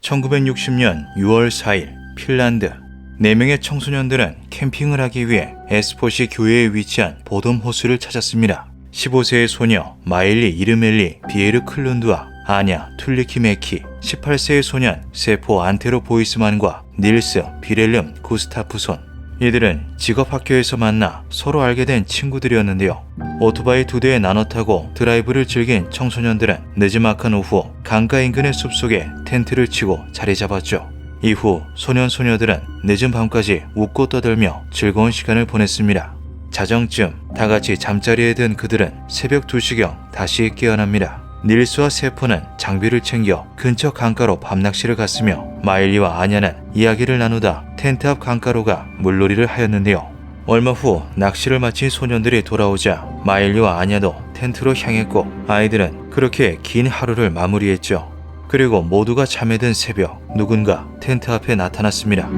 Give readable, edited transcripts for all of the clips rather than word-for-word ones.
1960년 6월 4일 핀란드 4명의 청소년들은 캠핑을 하기 위해 에스포시 교외에 위치한 보돔 호수를 찾았습니다. 15세의 소녀 마일리 이르멜리 비에르 클룬드와 아냐 툴리키메키, 18세의 소년 세포 안테로 보이스만과 닐스 비렐름 구스타프손. 이들은 직업학교에서 만나 서로 알게 된 친구들이었는데요. 오토바이 2대에 나눠 타고 드라이브를 즐긴 청소년들은 늦지막한 오후 강가 인근의 숲속에 텐트를 치고 자리 잡았죠. 이후 소년소녀들은 늦은 밤까지 웃고 떠들며 즐거운 시간을 보냈습니다. 자정쯤 다같이 잠자리에 든 그들은 새벽 2시경 다시 깨어납니다. 닐스와 세포는 장비를 챙겨 근처 강가로 밤낚시를 갔으며 마일리와 아냐는 이야기를 나누다 텐트 앞 강가로 가 물놀이를 하였는데요. 얼마 후 낚시를 마친 소년들이 돌아오자 마일리와 아냐도 텐트로 향했고 아이들은 그렇게 긴 하루를 마무리했죠. 그리고 모두가 잠에 든 새벽 누군가 텐트 앞에 나타났습니다.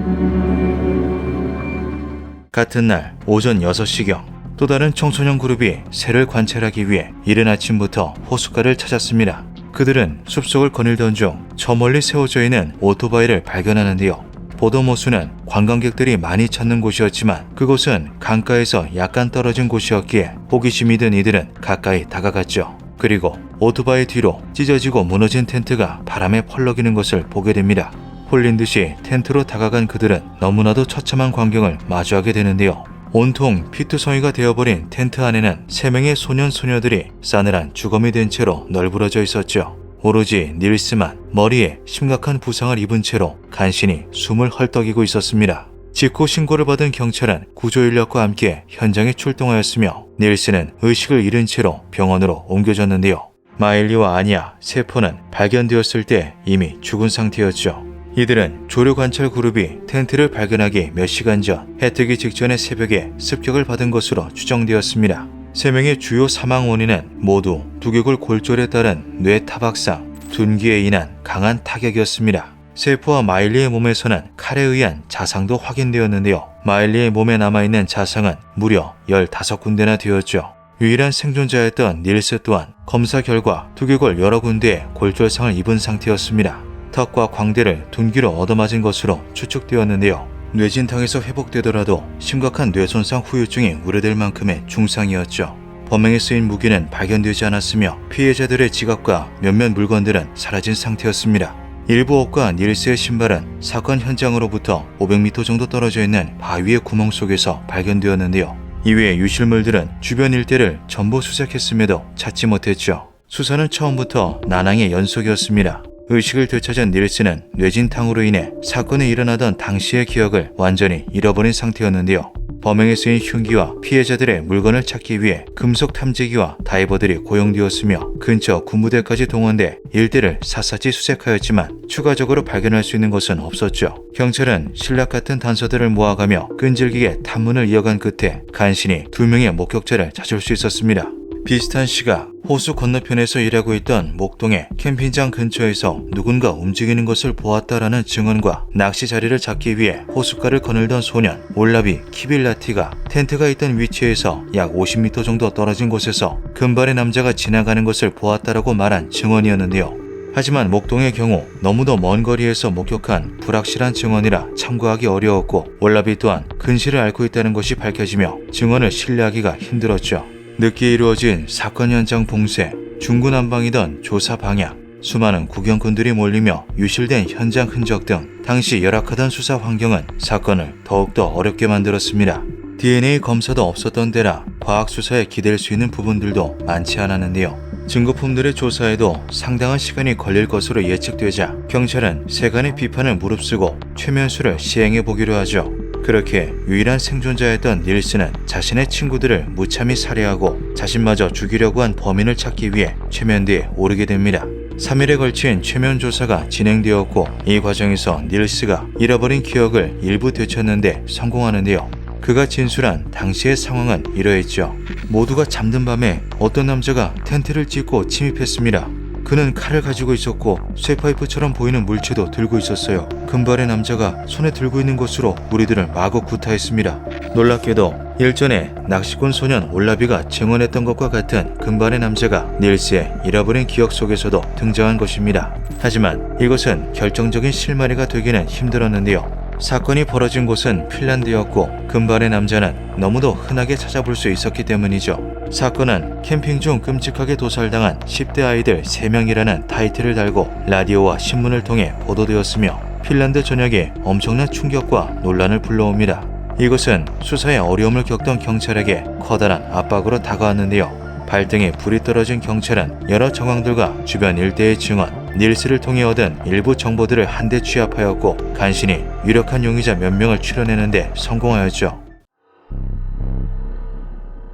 같은 날 오전 6시경 또 다른 청소년 그룹이 새를 관찰하기 위해 이른 아침부터 호숫가를 찾았습니다. 그들은 숲속을 거닐던 중 저 멀리 세워져 있는 오토바이를 발견하는데요. 보돔 호수는 관광객들이 많이 찾는 곳이었지만 그곳은 강가에서 약간 떨어진 곳이었기에 호기심이 든 이들은 가까이 다가갔죠. 그리고 오토바이 뒤로 찢어지고 무너진 텐트가 바람에 펄럭이는 것을 보게 됩니다. 홀린 듯이 텐트로 다가간 그들은 너무나도 처참한 광경을 마주하게 되는데요. 온통 피투성이가 되어버린 텐트 안에는 3명의 소년소녀들이 싸늘한 주검이 된 채로 널브러져 있었죠. 오로지 닐스만 머리에 심각한 부상을 입은 채로 간신히 숨을 헐떡이고 있었습니다. 직후 신고를 받은 경찰은 구조인력과 함께 현장에 출동하였으며 닐스는 의식을 잃은 채로 병원으로 옮겨졌는데요. 마일리와 아냐, 세포는 발견되었을 때 이미 죽은 상태였죠. 이들은 조류관찰 그룹이 텐트를 발견하기 몇 시간 전 해 뜨기 직전의 새벽에 습격을 받은 것으로 추정되었습니다. 3명의 주요 사망 원인은 모두 두개골 골절에 따른 뇌 타박상, 둔기에 인한 강한 타격이었습니다. 세포와 마일리의 몸에서는 칼에 의한 자상도 확인되었는데요. 마일리의 몸에 남아있는 자상은 무려 15군데나 되었죠. 유일한 생존자였던 닐스 또한 검사 결과 두개골 여러 군데에 골절상을 입은 상태였습니다. 턱과 광대를 둔기로 얻어맞은 것으로 추측되었는데요. 뇌진탕에서 회복되더라도 심각한 뇌손상 후유증이 우려될 만큼의 중상이었죠. 범행에 쓰인 무기는 발견되지 않았으며 피해자들의 지갑과 몇몇 물건들은 사라진 상태였습니다. 일부 옷과 닐스의 신발은 사건 현장으로부터 500m 정도 떨어져 있는 바위의 구멍 속에서 발견되었는데요. 이외의 유실물들은 주변 일대를 전부 수색했음에도 찾지 못했죠. 수사는 처음부터 난항의 연속이었습니다. 의식을 되찾은 닐스는 뇌진탕으로 인해 사건이 일어나던 당시의 기억을 완전히 잃어버린 상태였는데요. 범행에 쓰인 흉기와 피해자들의 물건을 찾기 위해 금속 탐지기와 다이버들이 고용되었으며 근처 군부대까지 동원돼 일대를 샅샅이 수색하였지만 추가적으로 발견할 수 있는 것은 없었죠. 경찰은 신락 같은 단서들을 모아가며 끈질기게 탐문을 이어간 끝에 간신히 2명의 목격자를 찾을 수 있었습니다. 비슷한 시각 호수 건너편에서 일하고 있던 목동의 캠핑장 근처에서 누군가 움직이는 것을 보았다라는 증언과 낚시 자리를 잡기 위해 호숫가를 거닐던 소년 올라비 키빌라티가 텐트가 있던 위치에서 약 50m 정도 떨어진 곳에서 금발의 남자가 지나가는 것을 보았다라고 말한 증언이었는데요. 하지만 목동의 경우 너무도 먼 거리에서 목격한 불확실한 증언이라 참고하기 어려웠고 올라비 또한 근시를 앓고 있다는 것이 밝혀지며 증언을 신뢰하기가 힘들었죠. 늦게 이루어진 사건 현장 봉쇄, 중구난방이던 조사 방향, 수많은 구경꾼들이 몰리며 유실된 현장 흔적 등 당시 열악하던 수사 환경은 사건을 더욱더 어렵게 만들었습니다. DNA 검사도 없었던 데라 과학수사에 기댈 수 있는 부분들도 많지 않았는데요. 증거품들의 조사에도 상당한 시간이 걸릴 것으로 예측되자 경찰은 세간의 비판을 무릅쓰고 최면수를 시행해보기로 하죠. 그렇게 유일한 생존자였던 닐스는 자신의 친구들을 무참히 살해하고 자신마저 죽이려고 한 범인을 찾기 위해 최면대에 오르게 됩니다. 3일에 걸친 최면 조사가 진행되었고 이 과정에서 닐스가 잃어버린 기억을 일부 되찾는데 성공하는데요. 그가 진술한 당시의 상황은 이러했죠. 모두가 잠든 밤에 어떤 남자가 텐트를 찢고 침입했습니다. 그는 칼을 가지고 있었고 쇠파이프처럼 보이는 물체도 들고 있었어요. 금발의 남자가 손에 들고 있는 것으로 우리들을 마구 구타했습니다. 놀랍게도 일전에 낚시꾼 소년 올라비가 증언했던 것과 같은 금발의 남자가 닐스의 잃어버린 기억 속에서도 등장한 것입니다. 하지만 이것은 결정적인 실마리가 되기는 힘들었는데요. 사건이 벌어진 곳은 핀란드였고 금발의 남자는 너무도 흔하게 찾아볼 수 있었기 때문이죠. 사건은 캠핑 중 끔찍하게 도살당한 10대 아이들 3명이라는 타이틀을 달고 라디오와 신문을 통해 보도되었으며 핀란드 전역에 엄청난 충격과 논란을 불러옵니다. 이것은 수사에 어려움을 겪던 경찰에게 커다란 압박으로 다가왔는데요. 발등에 불이 떨어진 경찰은 여러 정황들과 주변 일대의 증언, 닐스를 통해 얻은 일부 정보들을 한데 취합하였고 간신히 유력한 용의자 몇 명을 추려내는데 성공하였죠.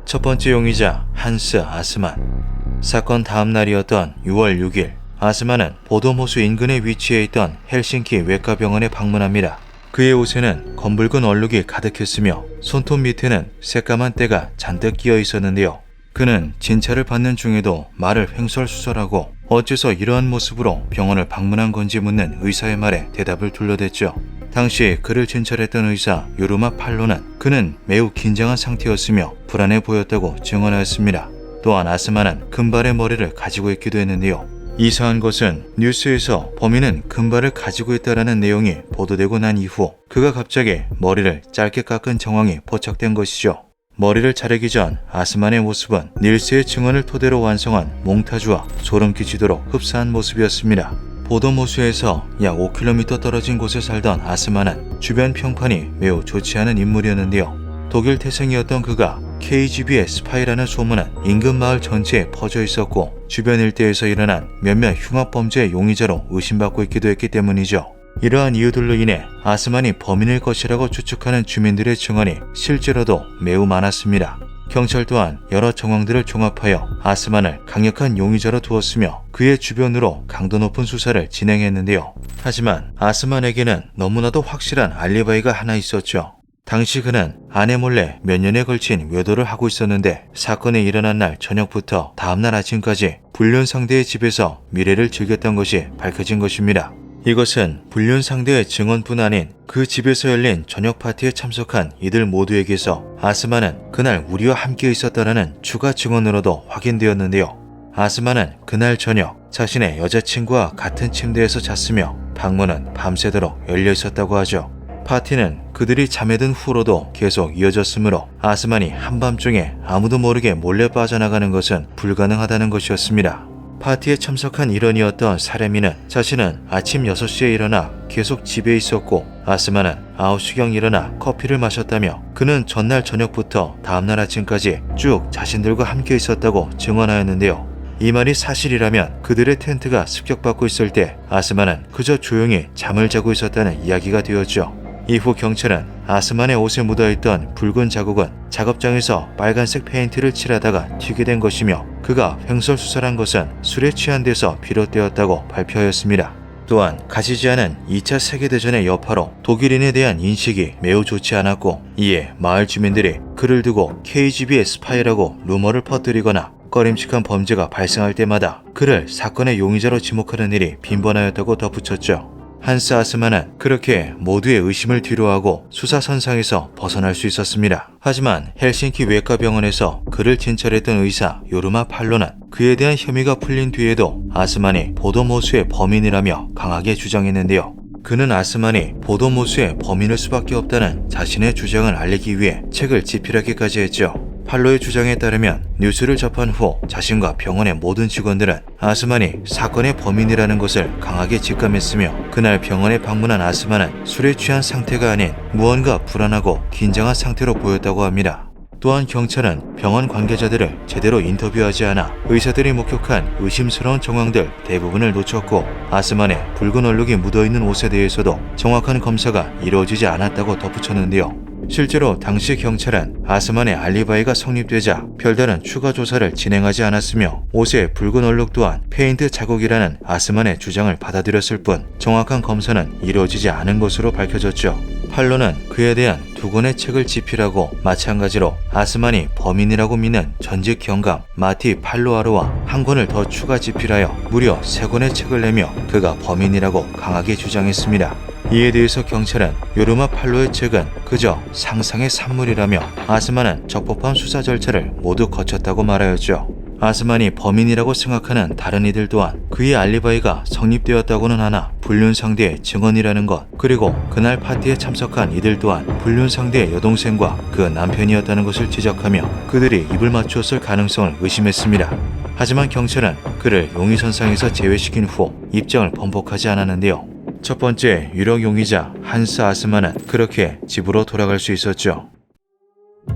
첫 번째 용의자 한스 아스만. 사건 다음 날이었던 6월 6일 아스만은 보도모수 인근에 위치해 있던 헬싱키 외과병원에 방문합니다. 그의 옷에는 검붉은 얼룩이 가득했으며 손톱 밑에는 새까만 때가 잔뜩 끼어 있었는데요. 그는 진찰을 받는 중에도 말을 횡설수설하고 어째서 이러한 모습으로 병원을 방문한 건지 묻는 의사의 말에 대답을 둘러댔죠. 당시 그를 진찰했던 의사 요르마 팔로는 그는 매우 긴장한 상태였으며 불안해 보였다고 증언하였습니다. 또한 아스만은 금발의 머리를 가지고 있기도 했는데요. 이상한 것은 뉴스에서 범인은 금발을 가지고 있다라는 내용이 보도되고 난 이후 그가 갑자기 머리를 짧게 깎은 정황이 포착된 것이죠. 머리를 자르기 전 아스만의 모습은 닐스의 증언을 토대로 완성한 몽타주와 소름 끼치도록 흡사한 모습이었습니다. 보도모수에서 약 5km 떨어진 곳에 살던 아스만은 주변 평판이 매우 좋지 않은 인물이었는데요. 독일 태생이었던 그가 KGB의 스파이라는 소문은 인근 마을 전체에 퍼져 있었고 주변 일대에서 일어난 몇몇 흉악범죄의 용의자로 의심받고 있기도 했기 때문이죠. 이러한 이유들로 인해 아스만이 범인일 것이라고 추측하는 주민들의 증언이 실제로도 매우 많았습니다. 경찰 또한 여러 정황들을 종합하여 아스만을 강력한 용의자로 두었으며 그의 주변으로 강도 높은 수사를 진행했는데요. 하지만 아스만에게는 너무나도 확실한 알리바이가 하나 있었죠. 당시 그는 아내 몰래 몇 년에 걸친 외도를 하고 있었는데 사건이 일어난 날 저녁부터 다음날 아침까지 불륜 상대의 집에서 미래를 즐겼던 것이 밝혀진 것입니다. 이것은 불륜 상대의 증언뿐 아닌 그 집에서 열린 저녁 파티에 참석한 이들 모두에게서 아스만은 그날 우리와 함께 있었다라는 추가 증언으로도 확인되었는데요. 아스만은 그날 저녁 자신의 여자친구와 같은 침대에서 잤으며 방문은 밤새도록 열려 있었다고 하죠. 파티는 그들이 잠에 든 후로도 계속 이어졌으므로 아스만이 한밤중에 아무도 모르게 몰래 빠져나가는 것은 불가능하다는 것이었습니다. 파티에 참석한 일원이었던 사레미는 자신은 아침 6시에 일어나 계속 집에 있었고 아스만은 9시경 일어나 커피를 마셨다며 그는 전날 저녁부터 다음날 아침까지 쭉 자신들과 함께 있었다고 증언하였는데요. 이 말이 사실이라면 그들의 텐트가 습격받고 있을 때 아스만은 그저 조용히 잠을 자고 있었다는 이야기가 되었죠. 이후 경찰은 아스만의 옷에 묻어있던 붉은 자국은 작업장에서 빨간색 페인트를 칠하다가 튀게 된 것이며 그가 횡설수설한 것은 술에 취한 데서 비롯되었다고 발표하였습니다. 또한 가시지 않은 2차 세계대전의 여파로 독일인에 대한 인식이 매우 좋지 않았고 이에 마을 주민들이 그를 두고 KGB의 스파이라고 루머를 퍼뜨리거나 꺼림칙한 범죄가 발생할 때마다 그를 사건의 용의자로 지목하는 일이 빈번하였다고 덧붙였죠. 한스 아스만은 그렇게 모두의 의심을 뒤로하고 수사선상에서 벗어날 수 있었습니다. 하지만 헬싱키 외과병원에서 그를 진찰했던 의사 요르마 팔로는 그에 대한 혐의가 풀린 뒤에도 아스만이 보도모수의 범인이라며 강하게 주장했는데요. 그는 아스만이 보도모수의 범인일 수밖에 없다는 자신의 주장을 알리기 위해 책을 집필하기까지 했죠. 팔로의 주장에 따르면 뉴스를 접한 후 자신과 병원의 모든 직원들은 아스만이 사건의 범인이라는 것을 강하게 직감했으며 그날 병원에 방문한 아스만은 술에 취한 상태가 아닌 무언가 불안하고 긴장한 상태로 보였다고 합니다. 또한 경찰은 병원 관계자들을 제대로 인터뷰하지 않아 의사들이 목격한 의심스러운 정황들 대부분을 놓쳤고 아스만의 붉은 얼룩이 묻어있는 옷에 대해서도 정확한 검사가 이루어지지 않았다고 덧붙였는데요. 실제로 당시 경찰은 아스만의 알리바이가 성립되자 별다른 추가 조사를 진행하지 않았으며 옷의 붉은 얼룩 또한 페인트 자국이라는 아스만의 주장을 받아들였을 뿐 정확한 검사는 이루어지지 않은 것으로 밝혀졌죠. 팔로는 그에 대한 두 권의 책을 집필하고 마찬가지로 아스만이 범인이라고 믿는 전직 경감 마티 팔로아르와 한 권을 더 추가 집필하여 무려 3권의 책을 내며 그가 범인이라고 강하게 주장했습니다. 이에 대해서 경찰은 요르마 팔로의 책은 그저 상상의 산물이라며 아스만은 적법한 수사 절차를 모두 거쳤다고 말하였죠. 아스만이 범인이라고 생각하는 다른 이들 또한 그의 알리바이가 성립되었다고는 하나 불륜 상대의 증언이라는 것, 그리고 그날 파티에 참석한 이들 또한 불륜 상대의 여동생과 그 남편이었다는 것을 지적하며 그들이 입을 맞추었을 가능성을 의심했습니다. 하지만 경찰은 그를 용의선상에서 제외시킨 후 입장을 번복하지 않았는데요. 첫 번째 유력 용의자 한스 아스만은 그렇게 집으로 돌아갈 수 있었죠.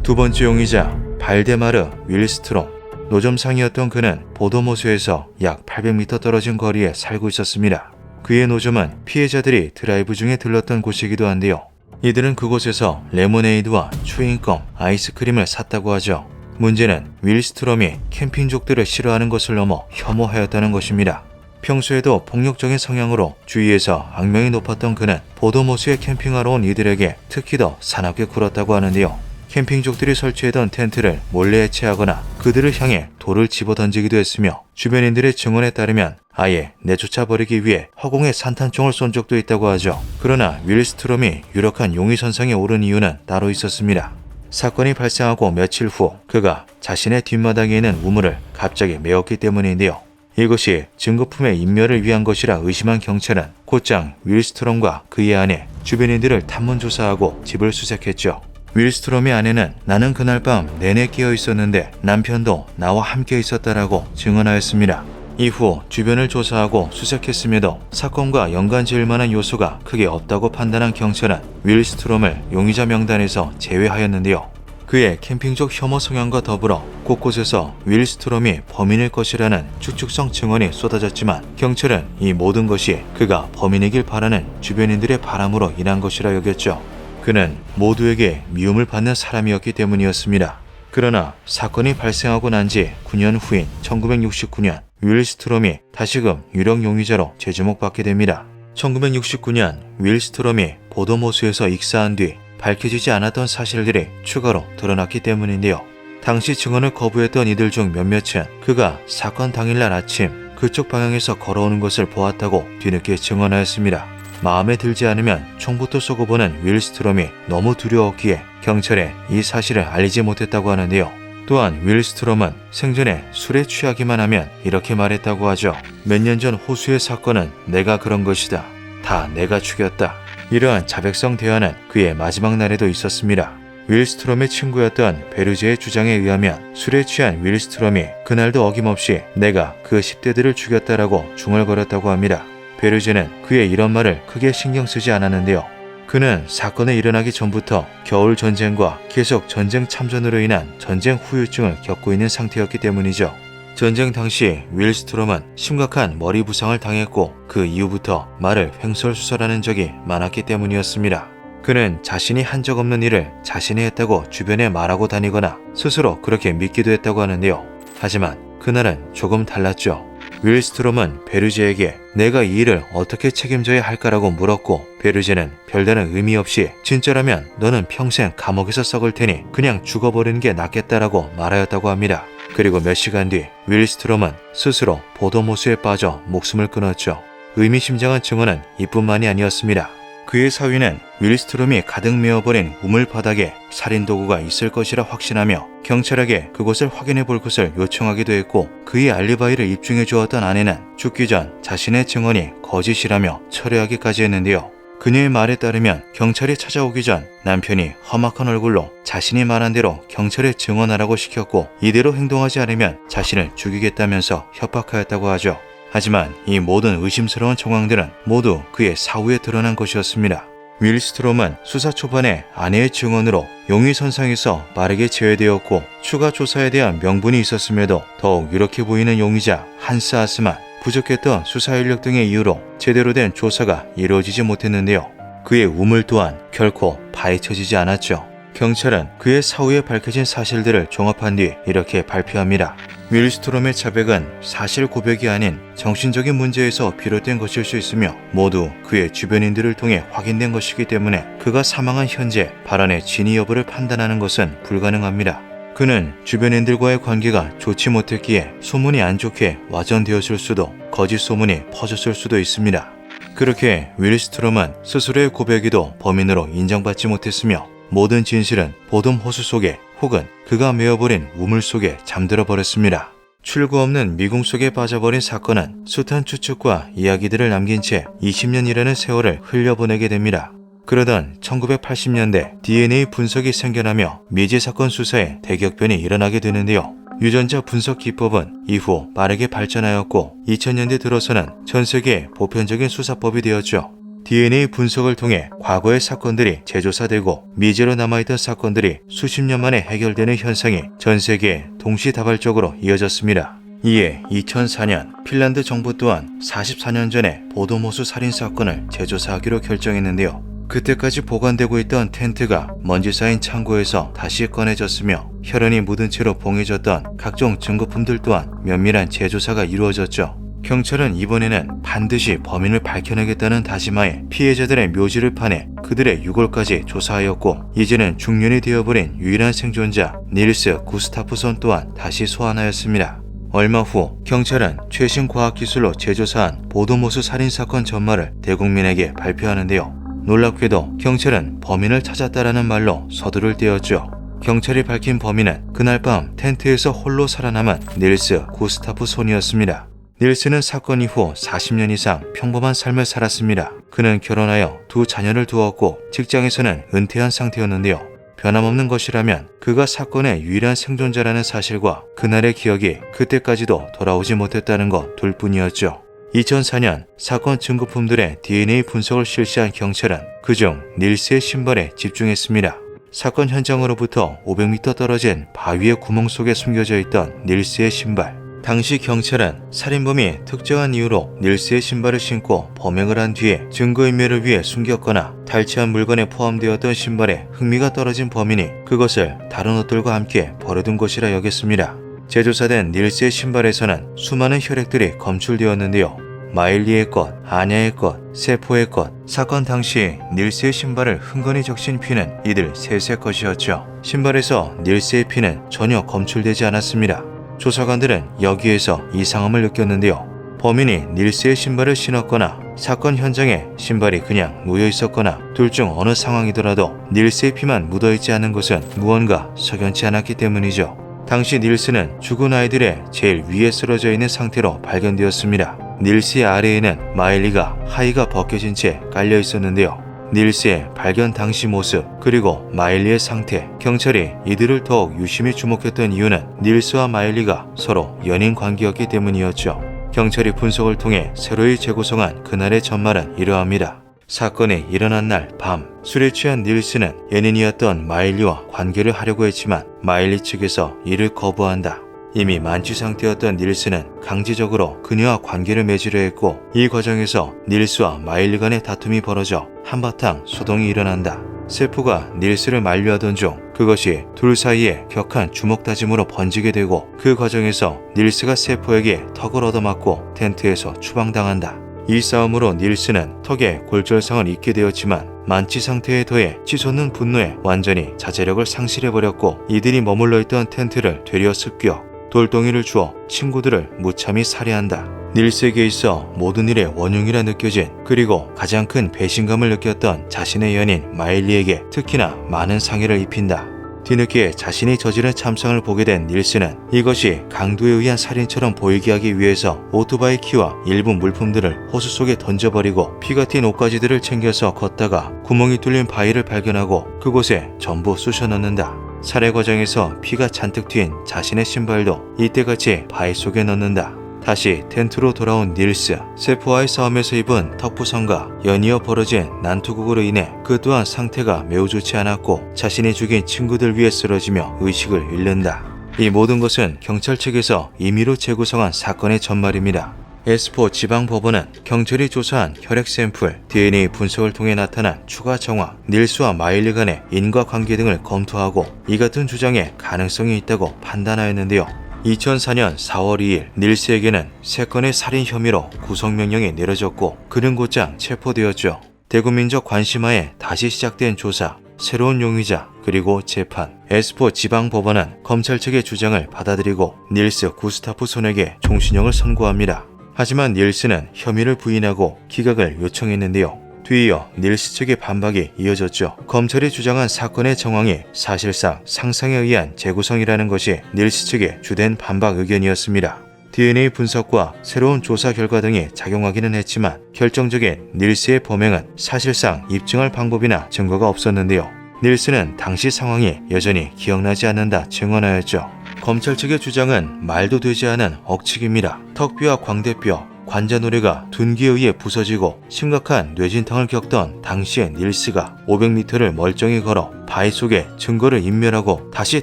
두 번째 용의자 발데마르 윌스트롬. 노점상이었던 그는 보도모스에서 약 800m 떨어진 거리에 살고 있었습니다. 그의 노점은 피해자들이 드라이브 중에 들렀던 곳이기도 한데요. 이들은 그곳에서 레모네이드와 추잉껌, 아이스크림을 샀다고 하죠. 문제는 윌스트롬이 캠핑족들을 싫어하는 것을 넘어 혐오하였다는 것입니다. 평소에도 폭력적인 성향으로 주위에서 악명이 높았던 그는 보도모스에 캠핑하러 온 이들에게 특히 더 사납게 굴었다고 하는데요. 캠핑족들이 설치해둔 텐트를 몰래 해체하거나 그들을 향해 돌을 집어던지기도 했으며 주변인들의 증언에 따르면 아예 내쫓아버리기 위해 허공에 산탄총을 쏜 적도 있다고 하죠. 그러나 윌스트롬이 유력한 용의선상에 오른 이유는 따로 있었습니다. 사건이 발생하고 며칠 후 그가 자신의 뒷마당에 있는 우물을 갑자기 메웠기 때문인데요. 이것이 증거품의 인멸을 위한 것이라 의심한 경찰은 곧장 윌스트롬과 그의 아내, 주변인들을 탐문조사하고 집을 수색했죠. 윌스트롬의 아내는 나는 그날 밤 내내 깨어 있었는데 남편도 나와 함께 있었다라고 증언하였습니다. 이후 주변을 조사하고 수색했음에도 사건과 연관 지을 만한 요소가 크게 없다고 판단한 경찰은 윌스트롬을 용의자 명단에서 제외하였는데요. 그의 캠핑족 혐오 성향과 더불어 곳곳에서 윌스트롬이 범인일 것이라는 추측성 증언이 쏟아졌지만 경찰은 이 모든 것이 그가 범인이길 바라는 주변인들의 바람으로 인한 것이라 여겼죠. 그는 모두에게 미움을 받는 사람이었기 때문이었습니다. 그러나 사건이 발생하고 난 지 9년 후인 1969년 윌스트롬이 다시금 유력 용의자로 재주목받게 됩니다. 1969년 윌스트롬이 보도모스에서 익사한 뒤 밝혀지지 않았던 사실들이 추가로 드러났기 때문인데요. 당시 증언을 거부했던 이들 중 몇몇은 그가 사건 당일날 아침 그쪽 방향에서 걸어오는 것을 보았다고 뒤늦게 증언하였습니다. 마음에 들지 않으면 총부터 쏘고 보는 윌스트롬이 너무 두려웠기에 경찰에 이 사실을 알리지 못했다고 하는데요. 또한 윌스트롬은 생전에 술에 취하기만 하면 이렇게 말했다고 하죠. 몇 년 전 호수의 사건은 내가 그런 것이다. 다 내가 죽였다. 이러한 자백성 대화는 그의 마지막 날에도 있었습니다. 윌스트롬의 친구였던 베르제의 주장에 의하면 술에 취한 윌스트롬이 그날도 어김없이 내가 그 10대들을 죽였다라고 중얼거렸다고 합니다. 베르제는 그의 이런 말을 크게 신경 쓰지 않았는데요. 그는 사건이 일어나기 전부터 겨울 전쟁과 계속 전쟁 참전으로 인한 전쟁 후유증을 겪고 있는 상태였기 때문이죠. 전쟁 당시 윌스트롬은 심각한 머리 부상을 당했고 그 이후부터 말을 횡설수설하는 적이 많았기 때문이었습니다. 그는 자신이 한 적 없는 일을 자신이 했다고 주변에 말하고 다니거나 스스로 그렇게 믿기도 했다고 하는데요. 하지만 그날은 조금 달랐죠. 윌스트롬은 베르제에게 내가 이 일을 어떻게 책임져야 할까라고 물었고 베르제는 별다른 의미 없이 진짜라면 너는 평생 감옥에서 썩을 테니 그냥 죽어버리는 게 낫겠다라고 말하였다고 합니다. 그리고 몇 시간 뒤 윌스트롬은 스스로 보도모스에 빠져 목숨을 끊었죠. 의미심장한 증언은 이뿐만이 아니었습니다. 그의 사위는 윌스트롬이 가득 메어버린 우물 바닥에 살인도구가 있을 것이라 확신하며 경찰에게 그곳을 확인해 볼 것을 요청하기도 했고 그의 알리바이를 입증해 주었던 아내는 죽기 전 자신의 증언이 거짓이라며 철회하기까지 했는데요. 그녀의 말에 따르면 경찰이 찾아오기 전 남편이 험악한 얼굴로 자신이 말한 대로 경찰에 증언하라고 시켰고 이대로 행동하지 않으면 자신을 죽이겠다면서 협박하였다고 하죠. 하지만 이 모든 의심스러운 정황들은 모두 그의 사후에 드러난 것이었습니다. 윌스트롬은 수사 초반에 아내의 증언으로 용의선상에서 빠르게 제외되었고 추가 조사에 대한 명분이 있었음에도 더욱 유력해 보이는 용의자 한스 아스만, 부족했던 수사 인력 등의 이유로 제대로 된 조사가 이루어지지 못했는데요. 그의 우물 또한 결코 파헤쳐지지 않았죠. 경찰은 그의 사후에 밝혀진 사실들을 종합한 뒤 이렇게 발표합니다. 윌스트롬의 자백은 사실 고백이 아닌 정신적인 문제에서 비롯된 것일 수 있으며 모두 그의 주변인들을 통해 확인된 것이기 때문에 그가 사망한 현재 발언의 진위 여부를 판단하는 것은 불가능합니다. 그는 주변인들과의 관계가 좋지 못했기에 소문이 안 좋게 와전되었을 수도, 거짓 소문이 퍼졌을 수도 있습니다. 그렇게 윌스트롬은 스스로의 고백에도 범인으로 인정받지 못했으며 모든 진실은 보돔 호수 속에 혹은 그가 메어버린 우물 속에 잠들어 버렸습니다. 출구 없는 미궁 속에 빠져버린 사건은 숱한 추측과 이야기들을 남긴 채 20년이라는 세월을 흘려보내게 됩니다. 그러던 1980년대 DNA 분석이 생겨나며 미제 사건 수사에 대격변이 일어나게 되는데요. 유전자 분석 기법은 이후 빠르게 발전하였고 2000년대 들어서는 전 세계 보편적인 수사법이 되었죠. DNA 분석을 통해 과거의 사건들이 재조사되고 미제로 남아있던 사건들이 수십 년 만에 해결되는 현상이 전 세계에 동시다발적으로 이어졌습니다. 이에 2004년 핀란드 정부 또한 44년 전에 보돔 호수 살인 사건을 재조사하기로 결정했는데요. 그때까지 보관되고 있던 텐트가 먼지 쌓인 창고에서 다시 꺼내졌으며 혈흔이 묻은 채로 봉해졌던 각종 증거품들 또한 면밀한 재조사가 이루어졌죠. 경찰은 이번에는 반드시 범인을 밝혀내겠다는 다짐하에 피해자들의 묘지를 파내 그들의 유골까지 조사하였고 이제는 중년이 되어버린 유일한 생존자 닐스 구스타프손 또한 다시 소환하였습니다. 얼마 후 경찰은 최신 과학기술로 재조사한 보돔 호수 살인사건 전말을 대국민에게 발표하는데요. 놀랍게도 경찰은 범인을 찾았다라는 말로 서두를 떼었죠. 경찰이 밝힌 범인은 그날 밤 텐트에서 홀로 살아남은 닐스 구스타프손이었습니다. 닐스는 사건 이후 40년 이상 평범한 삶을 살았습니다. 그는 결혼하여 두 자녀를 두었고 직장에서는 은퇴한 상태였는데요. 변함없는 것이라면 그가 사건의 유일한 생존자라는 사실과 그날의 기억이 그때까지도 돌아오지 못했다는 것 둘 뿐이었죠. 2004년 사건 증거품들의 DNA 분석을 실시한 경찰은 그중 닐스의 신발에 집중했습니다. 사건 현장으로부터 500m 떨어진 바위의 구멍 속에 숨겨져 있던 닐스의 신발. 당시 경찰은 살인범이 특정한 이유로 닐스의 신발을 신고 범행을 한 뒤에 증거인멸을 위해 숨겼거나 탈취한 물건에 포함되었던 신발에 흥미가 떨어진 범인이 그것을 다른 옷들과 함께 버려둔 것이라 여겼습니다. 재조사된 닐스의 신발에서는 수많은 혈액들이 검출되었는데요. 마일리의 것, 아냐의 것, 세포의 것, 사건 당시 닐스의 신발을 흥건히 적신 피는 이들 셋의 것이었죠. 신발에서 닐스의 피는 전혀 검출되지 않았습니다. 조사관들은 여기에서 이상함을 느꼈는데요. 범인이 닐스의 신발을 신었거나 사건 현장에 신발이 그냥 놓여 있었거나 둘 중 어느 상황이더라도 닐스의 피만 묻어있지 않은 것은 무언가 석연치 않았기 때문이죠. 당시 닐스는 죽은 아이들의 제일 위에 쓰러져 있는 상태로 발견되었습니다. 닐스의 아래에는 마일리가 하의가 벗겨진 채 깔려 있었는데요. 닐스의 발견 당시 모습 그리고 마일리의 상태, 경찰이 이들을 더욱 유심히 주목했던 이유는 닐스와 마일리가 서로 연인 관계였기 때문이었죠. 경찰이 분석을 통해 새로이 재구성한 그날의 전말은 이러합니다. 사건이 일어난 날 밤, 술에 취한 닐스는 연인이었던 마일리와 관계를 하려고 했지만 마일리 측에서 이를 거부한다. 이미 만취 상태였던 닐스는 강제적으로 그녀와 관계를 맺으려 했고 이 과정에서 닐스와 마일리 간의 다툼이 벌어져 한바탕 소동이 일어난다. 세프가 닐스를 만류하던 중 그것이 둘 사이에 격한 주먹다짐으로 번지게 되고 그 과정에서 닐스가 세프에게 턱을 얻어맞고 텐트에서 추방당한다. 이 싸움으로 닐스는 턱에 골절상을 입게 되었지만 만취 상태에 더해 치솟는 분노에 완전히 자제력을 상실해버렸고 이들이 머물러 있던 텐트를 되려 습격, 돌덩이를 주어 친구들을 무참히 살해한다. 닐스에게 있어 모든 일의 원흉이라 느껴진 그리고 가장 큰 배신감을 느꼈던 자신의 연인 마일리에게 특히나 많은 상해를 입힌다. 뒤늦게 자신이 저지른 참상을 보게 된 닐스는 이것이 강도에 의한 살인처럼 보이게 하기 위해서 오토바이 키와 일부 물품들을 호수 속에 던져버리고 피가 튄 옷가지들을 챙겨서 걷다가 구멍이 뚫린 바위를 발견하고 그곳에 전부 쑤셔 넣는다. 살해 과정에서 피가 잔뜩 튄 자신의 신발도 이때같이 바위 속에 넣는다. 다시 텐트로 돌아온 닐스, 세프와의 싸움에서 입은 턱부상과 연이어 벌어진 난투극으로 인해 그 또한 상태가 매우 좋지 않았고 자신이 죽인 친구들 위에 쓰러지며 의식을 잃는다. 이 모든 것은 경찰 측에서 임의로 재구성한 사건의 전말입니다. 에스포 지방법원은 경찰이 조사한 혈액 샘플, DNA 분석을 통해 나타난 추가 정황, 닐스와 마일리 간의 인과관계 등을 검토하고 이 같은 주장에 가능성이 있다고 판단하였는데요. 2004년 4월 2일 닐스에게는 3건의 살인 혐의로 구속명령이 내려졌고 그는 곧장 체포되었죠. 대국민적 관심하에 다시 시작된 조사, 새로운 용의자, 그리고 재판. 에스포 지방법원은 검찰 측의 주장을 받아들이고 닐스 구스타프손에게 종신형을 선고합니다. 하지만 닐스는 혐의를 부인하고 기각을 요청했는데요. 뒤이어 닐스 측의 반박이 이어졌죠. 검찰이 주장한 사건의 정황이 사실상 상상에 의한 재구성이라는 것이 닐스 측의 주된 반박 의견이었습니다. DNA 분석과 새로운 조사 결과 등이 작용하기는 했지만 결정적인 닐스의 범행은 사실상 입증할 방법이나 증거가 없었는데요. 닐스는 당시 상황이 여전히 기억나지 않는다 증언하였죠. 검찰 측의 주장은 말도 되지 않은 억측입니다. 턱뼈와 광대뼈, 관자놀이가 둔기에 의해 부서지고 심각한 뇌진탕을 겪던 당시의 닐스가 500m를 멀쩡히 걸어 바위 속에 증거를 인멸하고 다시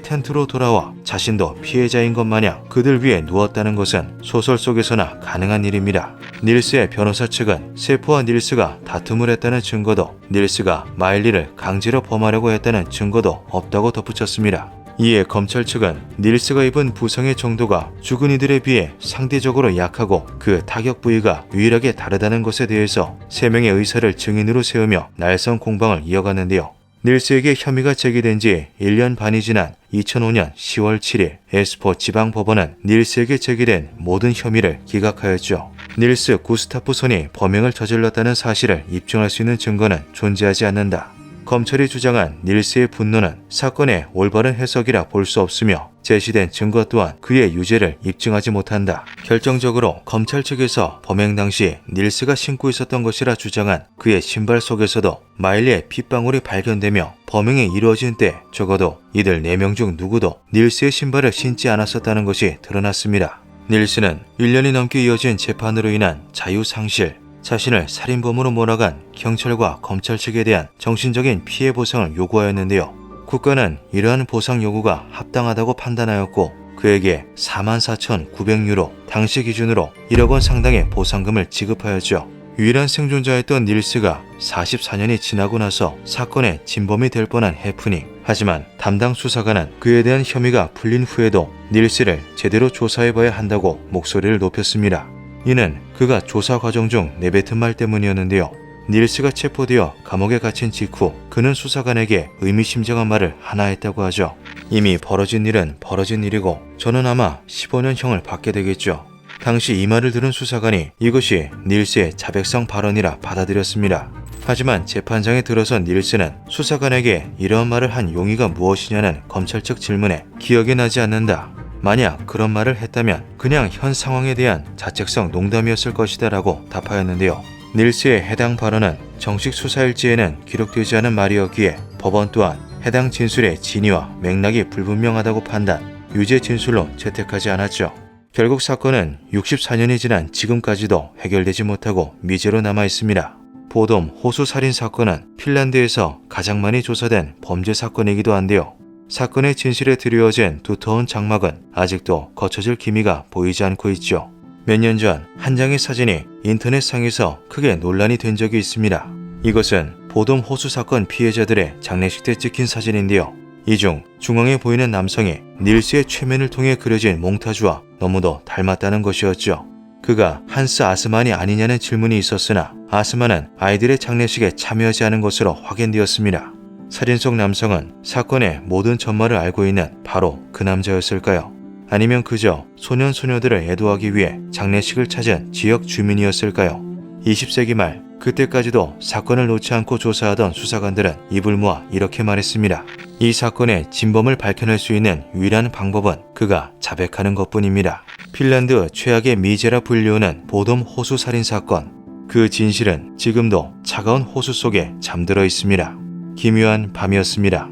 텐트로 돌아와 자신도 피해자인 것 마냥 그들 위에 누웠다는 것은 소설 속에서나 가능한 일입니다. 닐스의 변호사 측은 세포와 닐스가 다툼을 했다는 증거도 닐스가 마일리를 강제로 범하려고 했다는 증거도 없다고 덧붙였습니다. 이에 검찰 측은 닐스가 입은 부상의 정도가 죽은 이들에 비해 상대적으로 약하고 그 타격 부위가 유일하게 다르다는 것에 대해서 3명의 의사를 증인으로 세우며 날선 공방을 이어갔는데요. 닐스에게 혐의가 제기된 지 1년 반이 지난 2005년 10월 7일 에스포 지방법원은 닐스에게 제기된 모든 혐의를 기각하였죠. 닐스 구스타프손이 범행을 저질렀다는 사실을 입증할 수 있는 증거는 존재하지 않는다. 검찰이 주장한 닐스의 분노는 사건의 올바른 해석이라 볼 수 없으며 제시된 증거 또한 그의 유죄를 입증하지 못한다. 결정적으로 검찰 측에서 범행 당시 닐스가 신고 있었던 것이라 주장한 그의 신발 속에서도 마일리의 핏방울이 발견되며 범행이 이루어진 때 적어도 이들 4명 중 누구도 닐스의 신발을 신지 않았었다는 것이 드러났습니다. 닐스는 1년이 넘게 이어진 재판으로 인한 자유상실, 자신을 살인범으로 몰아간 경찰과 검찰 측에 대한 정신적인 피해 보상을 요구하였는데요. 국가는 이러한 보상 요구가 합당하다고 판단하였고 그에게 44,900유로, 당시 기준으로 1억 원 상당의 보상금을 지급하였죠. 유일한 생존자였던 닐스가 44년이 지나고 나서 사건의 진범이 될 뻔한 해프닝. 하지만 담당 수사관은 그에 대한 혐의가 풀린 후에도 닐스를 제대로 조사해봐야 한다고 목소리를 높였습니다. 이는 그가 조사 과정 중 내뱉은 말 때문이었는데요. 닐스가 체포되어 감옥에 갇힌 직후 그는 수사관에게 의미심장한 말을 하나 했다고 하죠. 이미 벌어진 일은 벌어진 일이고 저는 아마 15년형을 받게 되겠죠. 당시 이 말을 들은 수사관이 이것이 닐스의 자백성 발언이라 받아들였습니다. 하지만 재판장에 들어선 닐스는 수사관에게 이러한 말을 한 용의가 무엇이냐는 검찰 측 질문에 기억이 나지 않는다. 만약 그런 말을 했다면 그냥 현 상황에 대한 자책성 농담이었을 것이다 라고 답하였는데요. 닐스의 해당 발언은 정식 수사일지에는 기록되지 않은 말이었기에 법원 또한 해당 진술의 진위와 맥락이 불분명하다고 판단, 유죄 진술로 채택하지 않았죠. 결국 사건은 64년이 지난 지금까지도 해결되지 못하고 미제로 남아 있습니다. 보돔 호수 살인 사건은 핀란드에서 가장 많이 조사된 범죄 사건이기도 한데요. 사건의 진실에 드리워진 두터운 장막은 아직도 거쳐질 기미가 보이지 않고 있죠. 몇 년 전 한 장의 사진이 인터넷상에서 크게 논란이 된 적이 있습니다. 이것은 보돔 호수 사건 피해자들의 장례식 때 찍힌 사진인데요. 이 중 중앙에 보이는 남성이 닐스의 최면을 통해 그려진 몽타주와 너무도 닮았다는 것이었죠. 그가 한스 아스만이 아니냐는 질문이 있었으나 아스만은 아이들의 장례식에 참여하지 않은 것으로 확인되었습니다. 살인 속 남성은 사건의 모든 전말을 알고 있는 바로 그 남자였을까요? 아니면 그저 소년 소녀들을 애도하기 위해 장례식을 찾은 지역 주민이었을까요? 20세기 말 그때까지도 사건을 놓지 않고 조사하던 수사관들은 입을 모아 이렇게 말했습니다. 이 사건의 진범을 밝혀낼 수 있는 유일한 방법은 그가 자백하는 것뿐입니다. 핀란드 최악의 미제라 불리우는 보돔 호수 살인 사건. 그 진실은 지금도 차가운 호수 속에 잠들어 있습니다. 기묘한 밤이었습니다.